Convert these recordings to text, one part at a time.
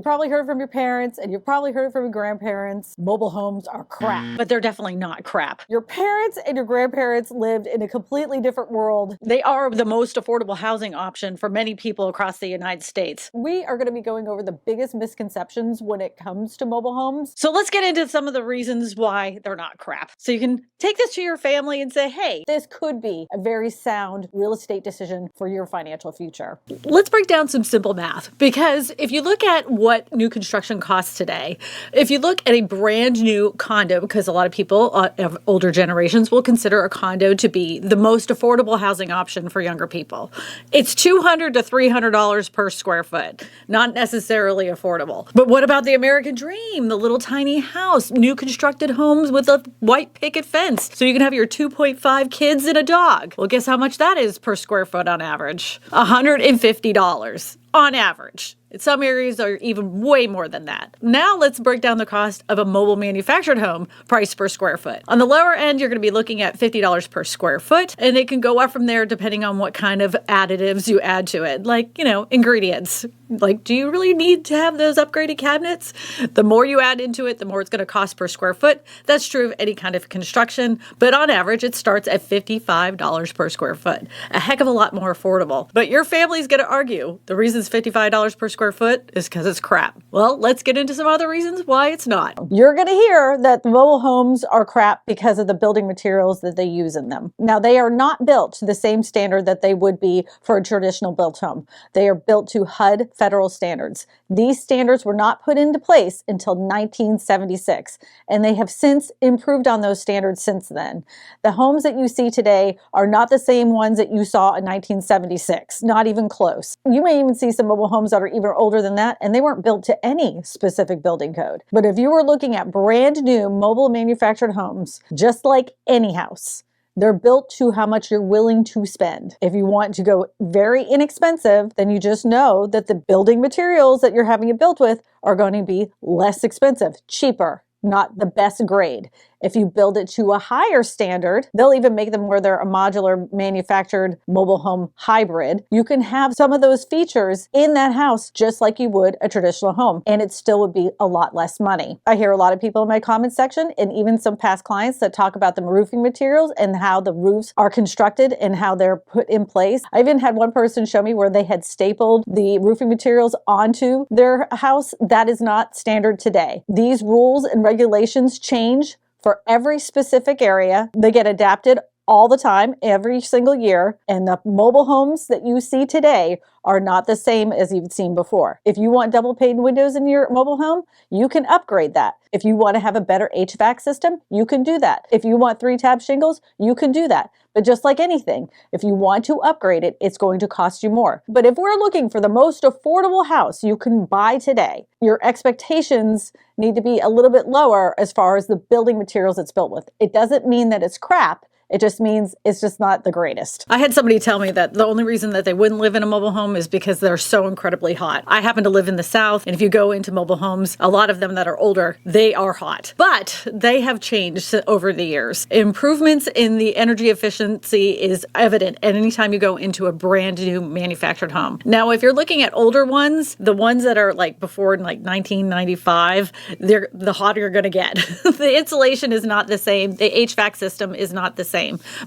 probably heard it from your parents and you've probably heard it from your grandparents. Mobile homes are crap. But they're definitely not crap. Your parents and your grandparents lived in a completely different world. They are the most affordable housing option for many people across the United States. We are going to be going over the biggest misconceptions when it comes to mobile homes. So let's get into some of the reasons why they're not crap. So you can take this to your family and say, hey, this could be a very sound real estate decision for your financial future. Let's break down some simple math, because if you look at what new construction costs today, if you look at a brand new condo, because a lot of people of older generations will consider a condo to be the most affordable housing option for younger people. It's $200 to $300 per square foot, not necessarily affordable. But what about the American dream, the little tiny house, new constructed homes with a white picket fence so you can have your 2.5 kids and a dog? Well, guess how much that is per square foot on average? $150 on average. In some areas are even way more than that. Now let's break down the cost of a mobile manufactured home price per square foot. On the lower end, you're going to be looking at $50 per square foot, and it can go up from there depending on what kind of additives you add to it, like, ingredients. Like, do you really need to have those upgraded cabinets? The more you add into it, the more it's going to cost per square foot. That's true of any kind of construction, but on average, it starts at $55 per square foot. A heck of a lot more affordable. But your family's going to argue the reason it's $55 per square foot is because it's crap. Well, let's get into some other reasons why it's not. You're going to hear that the mobile homes are crap because of the building materials that they use in them. Now, they are not built to the same standard that they would be for a traditional built home. They are built to HUD federal standards. These standards were not put into place until 1976, and they have since improved on those standards since then. The homes that you see today are not the same ones that you saw in 1976, not even close. You may even see some mobile homes that are even older than that, and they weren't built to any specific building code. But if you were looking at brand new mobile manufactured homes, just like any house, they're built to how much you're willing to spend. If you want to go very inexpensive, then you just know that the building materials that you're having it built with are going to be less expensive, cheaper, not the best grade. If you build it to a higher standard, they'll even make them where they're a modular manufactured mobile home hybrid. You can have some of those features in that house just like you would a traditional home, and it still would be a lot less money. I hear a lot of people in my comment section and even some past clients that talk about the roofing materials and how the roofs are constructed and how they're put in place. I even had one person show me where they had stapled the roofing materials onto their house. That is not standard today. These rules and regulations change for every specific area. They get adapted all the time, every single year, and the mobile homes that you see today are not the same as you've seen before. If you want double pane windows in your mobile home, you can upgrade that. If you want to have a better HVAC system, you can do that. If you want 3-tab shingles, you can do that. But just like anything, if you want to upgrade it, it's going to cost you more. But if we're looking for the most affordable house you can buy today, your expectations need to be a little bit lower as far as the building materials it's built with. It doesn't mean that it's crap. It just means it's just not the greatest. I had somebody tell me that the only reason that they wouldn't live in a mobile home is because they're so incredibly hot. I happen to live in the South, and if you go into mobile homes, a lot of them that are older, they are hot. But they have changed over the years. Improvements in the energy efficiency is evident at any time you go into a brand new manufactured home. Now, if you're looking at older ones, the ones that are like before 1995, they're the hotter you're going to get. The insulation is not the same. The HVAC system is not the same.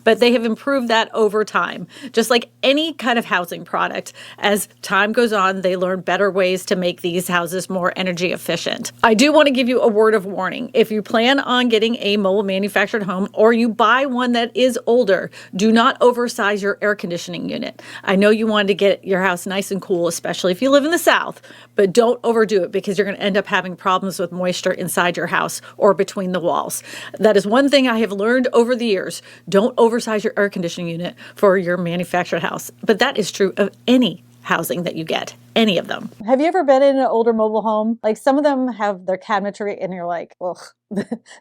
But they have improved that over time. Just like any kind of housing product, as time goes on, they learn better ways to make these houses more energy efficient. I do want to give you a word of warning. If you plan on getting a mobile manufactured home or you buy one that is older, do not oversize your air conditioning unit. I know you want to get your house nice and cool, especially if you live in the South, but don't overdo it because you're going to end up having problems with moisture inside your house or between the walls. That is one thing I have learned over the years. Don't oversize your air conditioning unit for your manufactured house. But that is true of any housing that you get, any of them. Have you ever been in an older mobile home? Like some of them have their cabinetry and you're like, ugh,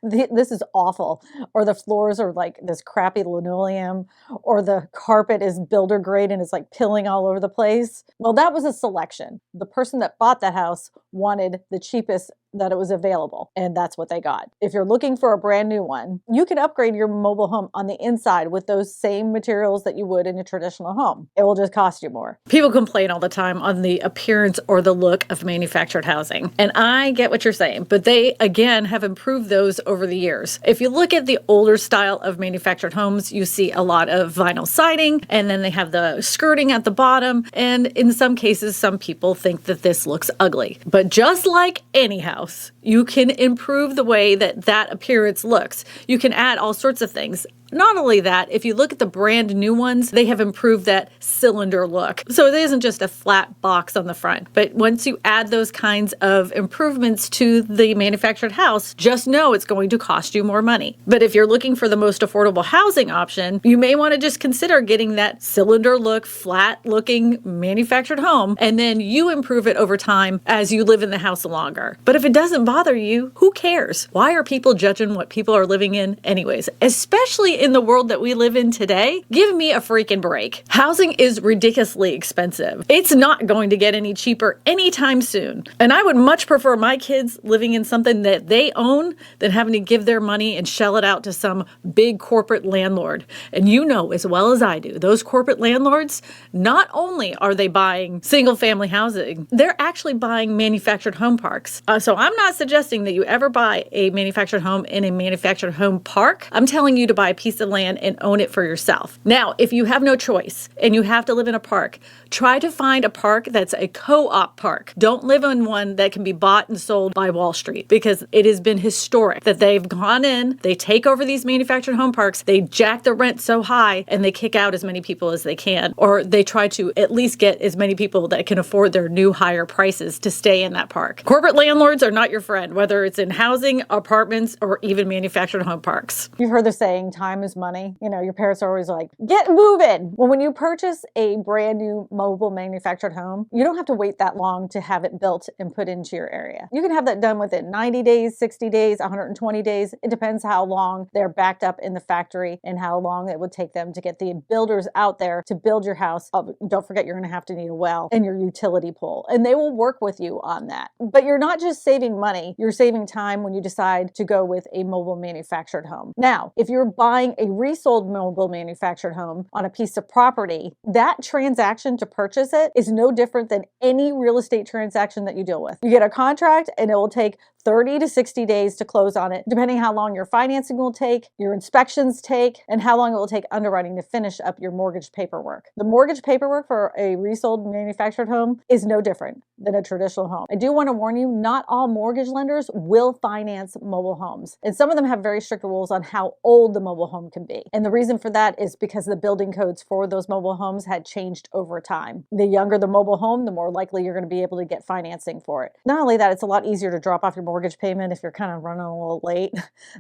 this is awful. Or the floors are like this crappy linoleum, or the carpet is builder grade and it's like pilling all over the place. Well, that was a selection. The person that bought that house wanted the cheapest that it was available, and that's what they got. If you're looking for a brand new one, you can upgrade your mobile home on the inside with those same materials that you would in a traditional home. It will just cost you more. People complain all the time on the appearance or the look of manufactured housing. And I get what you're saying, but they, again, have improved those over the years. If you look at the older style of manufactured homes, you see a lot of vinyl siding, and then they have the skirting at the bottom. And in some cases, some people think that this looks ugly. But just like any house, you can improve the way that that appearance looks. You can add all sorts of things. Not only that, if you look at the brand new ones, they have improved that cylinder look. So it isn't just a flat box on the front. But once you add those kinds of improvements to the manufactured house, just know it's going to cost you more money. But if you're looking for the most affordable housing option, you may want to just consider getting that cylinder look, flat looking manufactured home, and then you improve it over time as you live in the house longer. But if it doesn't bother you, who cares? Why are people judging what people are living in anyways? Especially in the world that we live in today, give me a freaking break. Housing is ridiculously expensive. It's not going to get any cheaper anytime soon. And I would much prefer my kids living in something that they own than having to give their money and shell it out to some big corporate landlord. And you know as well as I do, those corporate landlords, not only are they buying single family housing, they're actually buying manufactured home parks. So I'm not suggesting that you ever buy a manufactured home in a manufactured home park. I'm telling you to buy a piece of land and own it for yourself. Now, if you have no choice and you have to live in a park, try to find a park that's a co-op park. Don't live in one that can be bought and sold by Wall Street, because it has been historic that they've gone in, they take over these manufactured home parks, they jack the rent so high, and they kick out as many people as they can, or they try to at least get as many people that can afford their new higher prices to stay in that park. Corporate landlords are not your friend, whether it's in housing, apartments, or even manufactured home parks. You've heard the saying, time is money. You know, your parents are always like, get moving. Well, when you purchase a brand new mobile manufactured home, you don't have to wait that long to have it built and put into your area. You can have that done within 90 days, 60 days, 120 days. It depends how long they're backed up in the factory and how long it would take them to get the builders out there to build your house. Oh, don't forget, you're going to have to need a well and your utility pole, and they will work with you on that. But you're not just saving money, you're saving time when you decide to go with a mobile manufactured home. Now, if you're buying a resold mobile manufactured home on a piece of property, that transaction to purchase it is no different than any real estate transaction that you deal with. You get a contract and it will take 30 to 60 days to close on it, depending how long your financing will take, your inspections take, and how long it will take underwriting to finish up your mortgage paperwork. The mortgage paperwork for a resold manufactured home is no different than a traditional home. I do want to warn you, not all mortgage lenders will finance mobile homes. And some of them have very strict rules on how old the mobile home can be. And the reason for that is because the building codes for those mobile homes had changed over time. The younger the mobile home, the more likely you're going to be able to get financing for it. Not only that, it's a lot easier to drop off your mortgage payment if you're kind of running a little late.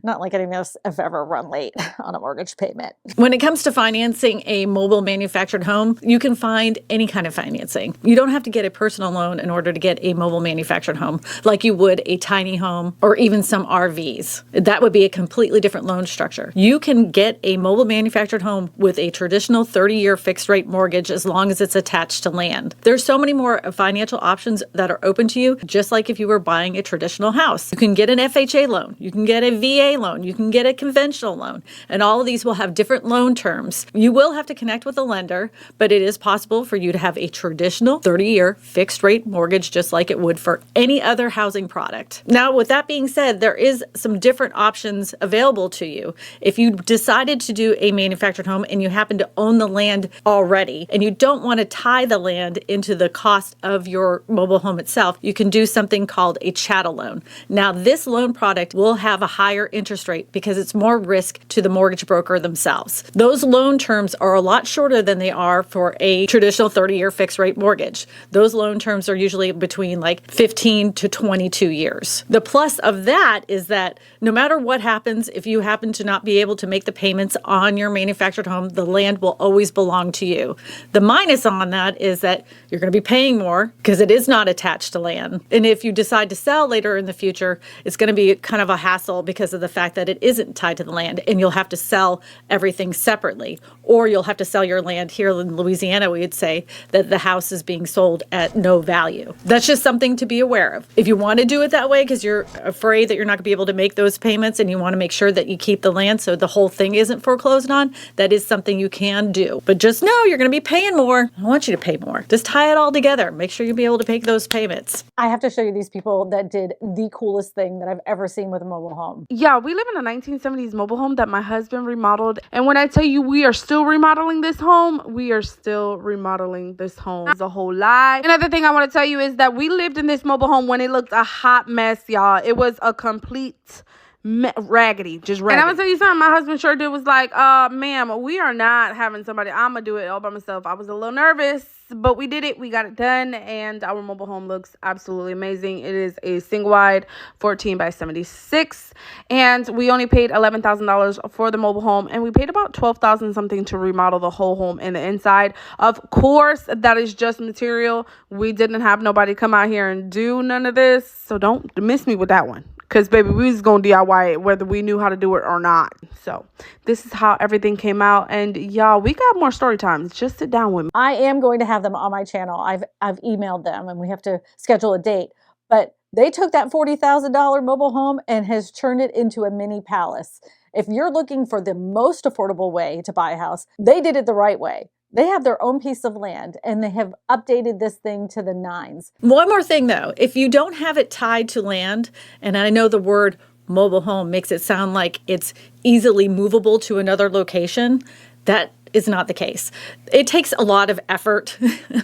Not like any of us have ever run late on a mortgage payment. When it comes to financing a mobile manufactured home, you can find any kind of financing. You don't have to get a personal loan in order to get a mobile manufactured home like you would a tiny home or even some RVs. That would be a completely different loan structure. You can get a mobile manufactured home with a traditional 30-year fixed rate mortgage as long as it's attached to land. There's so many more financial options that are open to you, just like if you were buying a traditional house. You can get an FHA loan, you can get a VA loan, you can get a conventional loan, and all of these will have different loan terms. You will have to connect with a lender, but it is possible for you to have a traditional 30-year fixed rate mortgage just like it would for any other housing product. Now, with that being said, there is some different options available to you. If you decided to do a manufactured home and you happen to own the land already and you don't want to tie the land into the cost of your mobile home itself, you can do something called a chattel loan. Now, this loan product will have a higher interest rate because it's more risk to the mortgage broker themselves. Those loan terms are a lot shorter than they are for a traditional 30-year fixed rate mortgage. Those loan terms are usually between like 15 to 22 years. The plus of that is that no matter what happens, if you happen to not be able to make the payments on your manufactured home, the land will always belong to you. The minus on that is that you're going to be paying more because it is not attached to land. And if you decide to sell later in the future, it's going to be kind of a hassle because of the fact that it isn't tied to the land, and you'll have to sell everything separately, or you'll have to sell your land. Here in Louisiana, we would say that the house is being sold at no value. That's just something to be aware of. If you want to do it that way because you're afraid that you're not going to be able to make those payments and you want to make sure that you keep the land so the whole thing isn't foreclosed on, that is something you can do. But just know you're going to be paying more. I want you to pay more. Just tie it all together. Make sure you'll be able to pay those payments. I have to show you these people that did the coolest thing that I've ever seen with a mobile home. Yeah, we live in a 1970s mobile home that my husband remodeled. And when I tell you we are still remodeling this home, we are still remodeling this home. It's a whole lie. Another thing I want to tell you is that we lived in this mobile home when it looked a hot mess, y'all. It was a complete raggedy, just raggedy. And I'm gonna tell you something my husband sure did was like, ma'am, we are not having somebody. I'm gonna do it all by myself. I was a little nervous, but we did it. We got it done, and our mobile home looks absolutely amazing. It is a single wide 14 by 76, and we only paid $11,000 for the mobile home, and we paid about $12,000 something to remodel the whole home and the inside. Of course, that is just material. We didn't have nobody come out here and do none of this, so don't miss me with that one. Because, baby, we was going to DIY it whether we knew how to do it or not. So, this is how everything came out. And, y'all, we got more story times. Just sit down with me. I am going to have them on my channel. I've emailed them, and we have to schedule a date. But they took that $40,000 mobile home and has turned it into a mini palace. If you're looking for the most affordable way to buy a house, they did it the right way. They have their own piece of land, and they have updated this thing to the nines. One more thing, though. If you don't have it tied to land, and I know the word mobile home makes it sound like it's easily movable to another location, that is not the case. It takes a lot of effort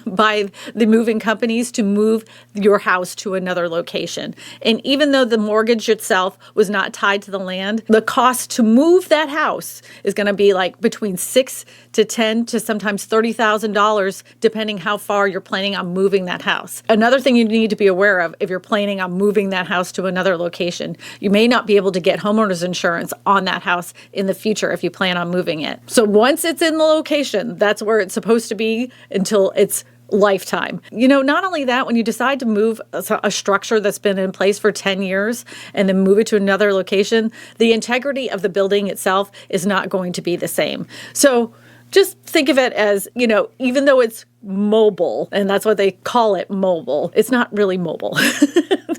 by the moving companies to move your house to another location. And even though the mortgage itself was not tied to the land, the cost to move that house is going to be like between $6,000 to $10,000 to sometimes $30,000, depending how far you're planning on moving that house. Another thing you need to be aware of if you're planning on moving that house to another location, you may not be able to get homeowners insurance on that house in the future if you plan on moving it. So once it's in the location, that's where it's supposed to be until it's lifetime. You know, not only that, when you decide to move a structure that's been in place for 10 years and then move it to another location, the integrity of the building itself is not going to be the same. So just think of it as, you know, even though it's mobile, and that's what they call it, mobile, it's not really mobile.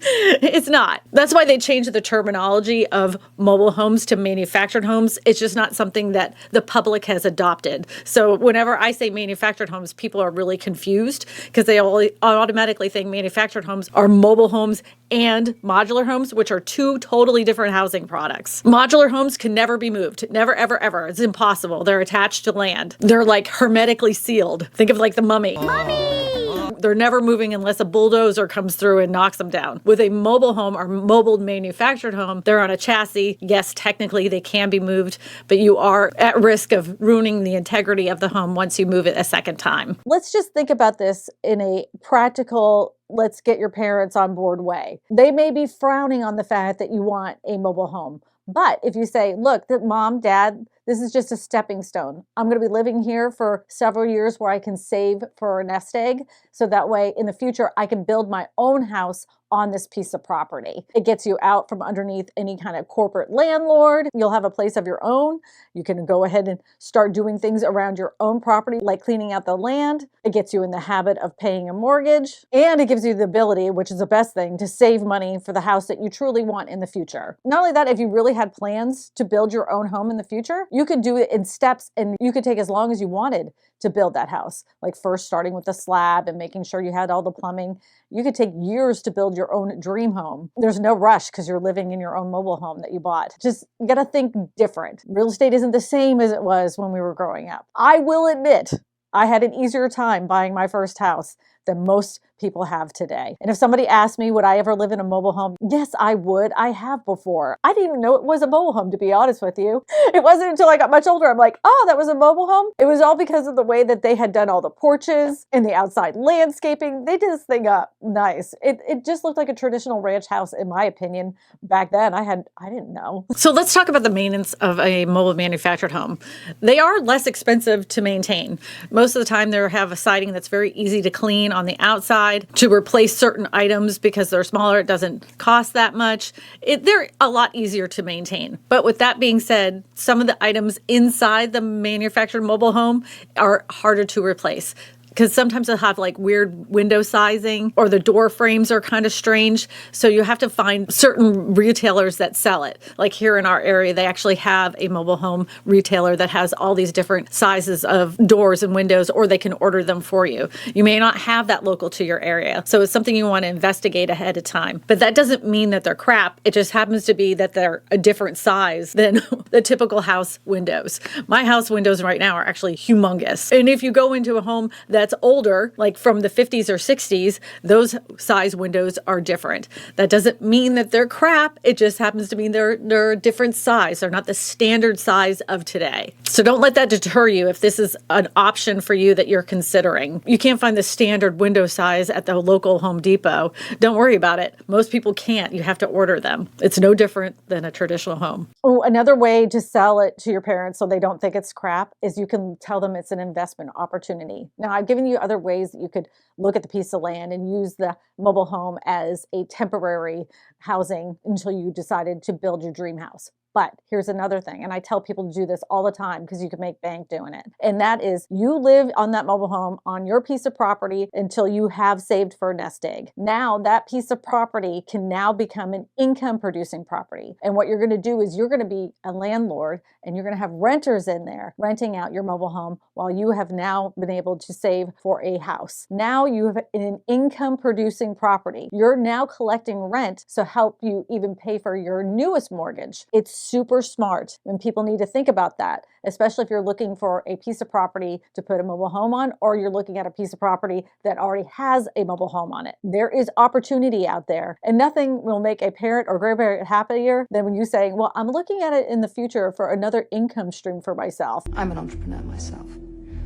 It's not. That's why they changed the terminology of mobile homes to manufactured homes. It's just not something that the public has adopted. So whenever I say manufactured homes, people are really confused because they all automatically think manufactured homes are mobile homes and modular homes, which are two totally different housing products. Modular homes can never be moved. Never, ever, ever. It's impossible. They're attached to land. They're like hermetically sealed. Think of like the mummy. They're never moving unless a bulldozer comes through and knocks them down. With a mobile home or mobile manufactured home, they're on a chassis. Yes, technically they can be moved, but you are at risk of ruining the integrity of the home once you move it a second time. Let's just think about this in a practical, let's get your parents on board way. They may be frowning on the fact that you want a mobile home. But if you say, look, mom, dad, this is just a stepping stone. I'm going to be living here for several years where I can save for a nest egg. So that way in the future, I can build my own house on this piece of property. It gets you out from underneath any kind of corporate landlord. You'll have a place of your own. You can go ahead and start doing things around your own property, like cleaning out the land. It gets you in the habit of paying a mortgage, and it gives you the ability, which is the best thing, to save money for the house that you truly want in the future. Not only that, if you really had plans to build your own home in the future, you could do it in steps, and you could take as long as you wanted to build that house. Like first starting with the slab and making sure you had all the plumbing. You could take years to build your own dream home. There's no rush because you're living in your own mobile home that you bought. Just gotta think different. Real estate isn't the same as it was when we were growing up. I will admit, I had an easier time buying my first house than most people have today. And if somebody asked me, would I ever live in a mobile home? Yes, I would. I have before. I didn't even know it was a mobile home, to be honest with you. It wasn't until I got much older, I'm like, oh, that was a mobile home? It was all because of the way that they had done all the porches and the outside landscaping. They did this thing up nice. It just looked like a traditional ranch house, in my opinion. Back then, I didn't know. So let's talk about the maintenance of a mobile manufactured home. They are less expensive to maintain. Most of the time, they have a siding that's very easy to clean on the outside to replace certain items because they're smaller. It doesn't cost that much. They're a lot easier to maintain. But with that being said, some of the items inside the manufactured mobile home are harder to replace, because sometimes they'll have like weird window sizing, or the door frames are kind of strange. So you have to find certain retailers that sell it. Like here in our area, they actually have a mobile home retailer that has all these different sizes of doors and windows, or they can order them for you. You may not have that local to your area. So it's something you want to investigate ahead of time. But that doesn't mean that they're crap. It just happens to be that they're a different size than the typical house windows. My house windows right now are actually humongous. And if you go into a home that's older, like from the 50s or 60s, those size windows are different. That doesn't mean that they're crap. It just happens to mean they're a different size. They're not the standard size of today. So don't let that deter you if this is an option for you that you're considering. You can't find the standard window size at the local Home Depot. Don't worry about it. Most people can't. You have to order them. It's no different than a traditional home. Oh, another way to sell it to your parents so they don't think it's crap is you can tell them it's an investment opportunity. Now, I've given you other ways that you could look at the piece of land and use the mobile home as a temporary housing until you decided to build your dream house. But here's another thing, and I tell people to do this all the time because you can make bank doing it. And that is, you live on that mobile home on your piece of property until you have saved for a nest egg. Now that piece of property can now become an income producing property. And what you're going to do is you're going to be a landlord, and you're going to have renters in there renting out your mobile home while you have now been able to save for a house. Now you have an income producing property. You're now collecting rent to help you even pay for your newest mortgage. It's super smart, and people need to think about that, especially if you're looking for a piece of property to put a mobile home on, or you're looking at a piece of property that already has a mobile home on it. There is opportunity out there, and nothing will make a parent or grandparent happier than when you say, well, I'm looking at it in the future for another income stream for myself. I'm an entrepreneur myself.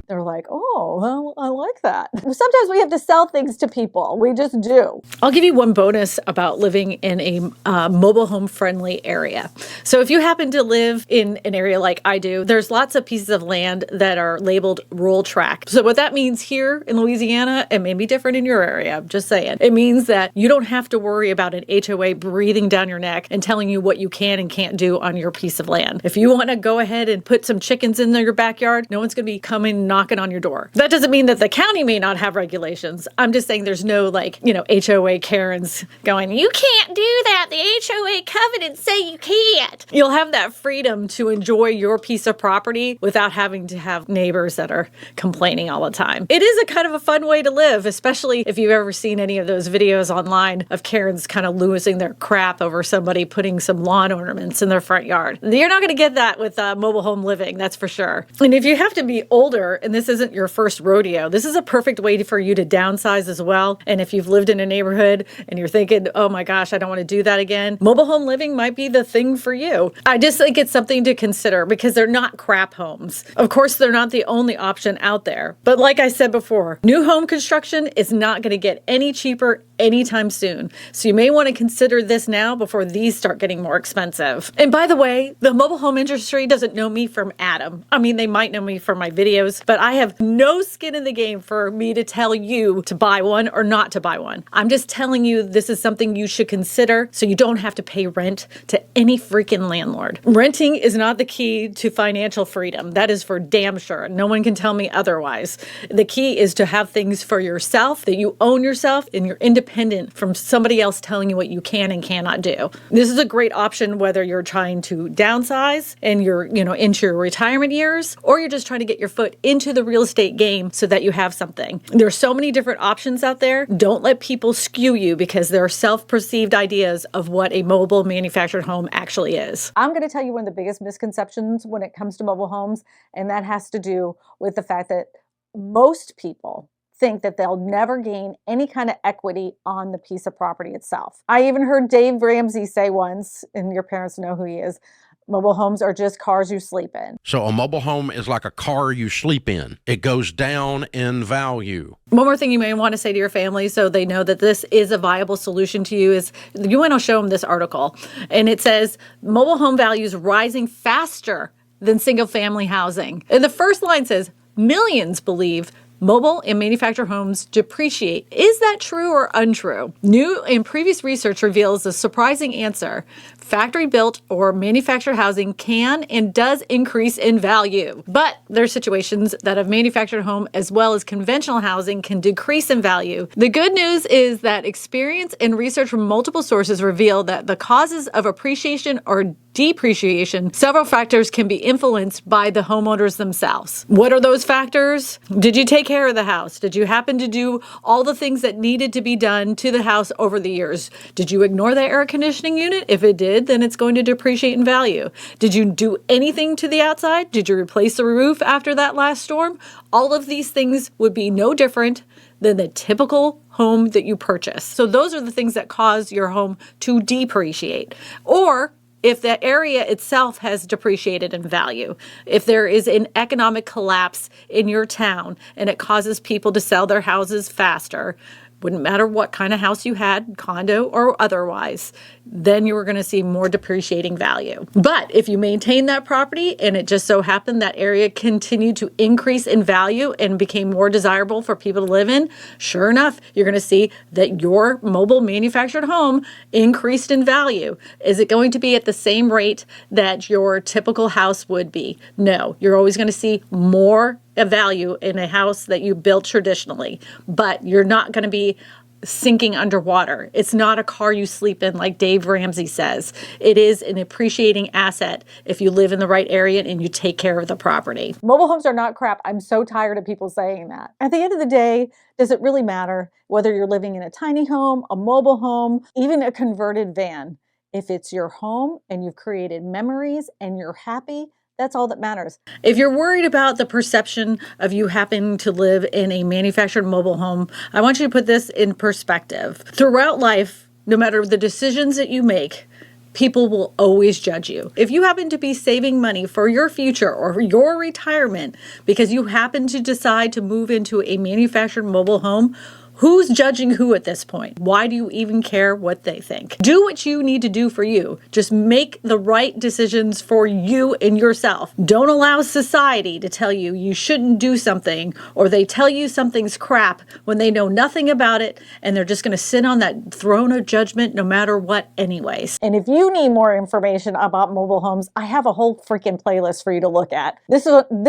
They're like, oh, well, I like that. Sometimes we have to sell things to people. We just do. I'll give you one bonus about living in a mobile home friendly area. So if you happen to live in an area like I do, there's lots of pieces of land that are labeled rural tract. So what that means here in Louisiana, it may be different in your area, I'm just saying. It means that you don't have to worry about an HOA breathing down your neck and telling you what you can and can't do on your piece of land. If you want to go ahead and put some chickens in your backyard, no one's going to be coming knocking on your door. That doesn't mean that the county may not have regulations. I'm just saying there's no HOA Karens going, you can't do that. The HOA covenants say you can't. You'll have that freedom to enjoy your piece of property without having to have neighbors that are complaining all the time. It is a kind of a fun way to live, especially if you've ever seen any of those videos online of Karens kind of losing their crap over somebody putting some lawn ornaments in their front yard. You're not going to get that with mobile home living, that's for sure. And if you have to be older, and this isn't your first rodeo, this is a perfect way for you to downsize as well. And if you've lived in a neighborhood and you're thinking, oh my gosh, I don't want to do that again, mobile home living might be the thing for you. I just think it's something to consider because they're not crap homes. Of course, they're not the only option out there. But like I said before, new home construction is not going to get any cheaper anytime soon. So you may want to consider this now before these start getting more expensive. And by the way, the mobile home industry doesn't know me from Adam. I mean, they might know me from my videos, but I have no skin in the game for me to tell you to buy one or not to buy one. I'm just telling you this is something you should consider so you don't have to pay rent to any freaking landlord. Renting is not the key to financial freedom. That is for damn sure. No one can tell me otherwise. The key is to have things for yourself, that you own yourself and you're independent from somebody else telling you what you can and cannot do. This is a great option whether you're trying to downsize and you're, into your retirement years, or you're just trying to get your foot into the real estate game so that you have something. There's so many different options out there. Don't let people skew you because there are self-perceived ideas of what a mobile manufactured home actually is. I'm going to tell you one of the biggest misconceptions when it comes to mobile homes, and that has to do with the fact that most people think that they'll never gain any kind of equity on the piece of property itself. I even heard Dave Ramsey say once, and your parents know who he is, mobile homes are just cars you sleep in. So a mobile home is like a car you sleep in. It goes down in value. One more thing you may want to say to your family so they know that this is a viable solution to you is you want to show them this article. And it says, mobile home values rising faster than single family housing. And the first line says, millions believe Mobile and manufactured homes depreciate. Is that true or untrue? New and previous research reveals a surprising answer. Factory built or manufactured housing can and does increase in value. But there are situations that a manufactured home as well as conventional housing can decrease in value. The good news is that experience and research from multiple sources reveal that the causes of appreciation or depreciation, several factors can be influenced by the homeowners themselves. What are those factors? Did you take care of the house? Did you happen to do all the things that needed to be done to the house over the years? Did you ignore the air conditioning unit? If it did, then it's going to depreciate in value. Did you do anything to the outside? Did you replace the roof after that last storm? All of these things would be no different than the typical home that you purchase. So those are the things that cause your home to depreciate. Or if the area itself has depreciated in value, if there is an economic collapse in your town and it causes people to sell their houses faster, wouldn't matter what kind of house you had, condo or otherwise, then you were going to see more depreciating value. But if you maintain that property and it just so happened that area continued to increase in value and became more desirable for people to live in, sure enough, you're going to see that your mobile manufactured home increased in value. Is it going to be at the same rate that your typical house would be? No, you're always going to see more value in a house that you built traditionally, but you're not going to be sinking underwater. It's not a car you sleep in like Dave Ramsey says. It is an appreciating asset if you live in the right area and you take care of the property. Mobile homes are not crap. I'm so tired of people saying that. At the end of the day, does it really matter whether you're living in a tiny home, a mobile home, even a converted van? If it's your home and you've created memories and you're happy, that's all that matters. If you're worried about the perception of you happening to live in a manufactured mobile home, I want you to put this in perspective. Throughout life, no matter the decisions that you make, people will always judge you. If you happen to be saving money for your future or your retirement because you happen to decide to move into a manufactured mobile home, who's judging who at this point? Why do you even care what they think? Do what you need to do for you. Just make the right decisions for you and yourself. Don't allow society to tell you you shouldn't do something, or they tell you something's crap when they know nothing about it and they're just going to sit on that throne of judgment no matter what anyways. And if you need more information about mobile homes, I have a whole freaking playlist for you to look at. This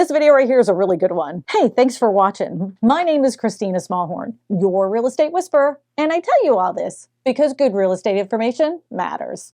video right here is a really good one. Hey, thanks for watching. My name is Kristina Smallhorn, your real estate whisperer, and I tell you all this because good real estate information matters.